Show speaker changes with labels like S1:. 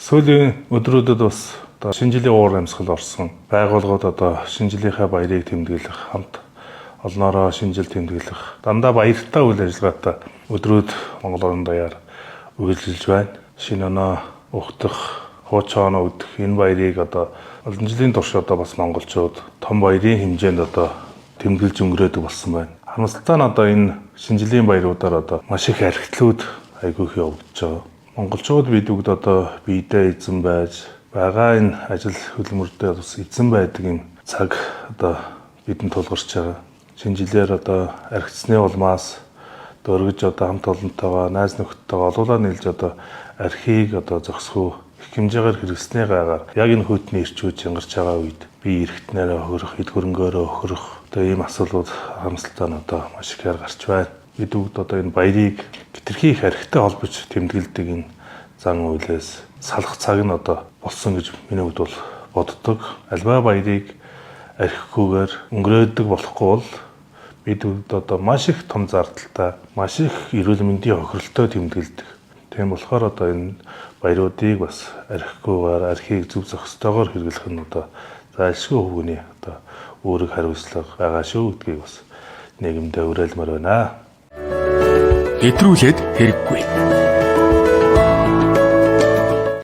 S1: Сүүлийн өдрүүдэд бас одоо шинэ жилийн уур амьсгал орсон. Байгууллагууд одоо шинэ жилийнхаа баярыг тэмдэглэх, хамт олноороо шинэ жил тэмдэглэх, дандаа баяртай үйл ажиллагаатай өдрүүд Монгол орн даяар үргэлжилж байна. Шинэ оноо ухтах, хуучаа оноо өдөх энэ баярыг одоо олон жилийн турш одоо бас монголчууд том баярын хэмжээнд одоо тэмдэглэж өнгөрөөдөг болсон байна. Харамсалтай нь одоо энэ шинэ жилийн баяруудаар одоо маш их архитлууд айгүй их явагдаж байгаа. Монголчууд бид бүгд одоо биедээ эзэн байж байгаа энэ ажил хөдөлмөрдөө бас эзэн байдаг энэ цаг одоо бидэнд тулгарч байгаа. Шинэ жилээр одоо архицсны улмаас дөргиж одоо хамт олонтойгоо найз нөхдөдтэйгөө олуулаа нийлж одоо архийг одоо зохисгүй их хэмжээгээр хэрэгснээ гайгаар яг энэ хүйтний ирчүүд чангарч байгаа үед би эргэтнээрээ хөрөх, эд хөрөнгөөрөө хөрөх одоо ийм асуудлууд харамсалтай нь одоо маш ихээр гарч байна. Бид бүгд одоо энэ баярыг хэтэрхий их архитай холбож тэмдэглэдэг энэ зан үйлээс салах цаг нь одоо болсон гэж миний хувьд бол боддог. Альва баярыг архихгүйгээр өнгөрөөдөг болохгүй бол бид бүгд одоо маш их том зардалтай, маш их эрүүл мэндийн хохиролтой тэмдэглэдэг. Тийм болохоор одоо энэ баяруудыг бас архихгүйгээр, архийг зөв зохистойгоор хэрэглэх нь одоо зайлшгүй хөвгөний одоо үүрэг хариуцлага байгаа шүү гэдгийг бас нийгэмдээ уриалмаар байна.
S2: Нэвтрүүлээд хэрэггүй.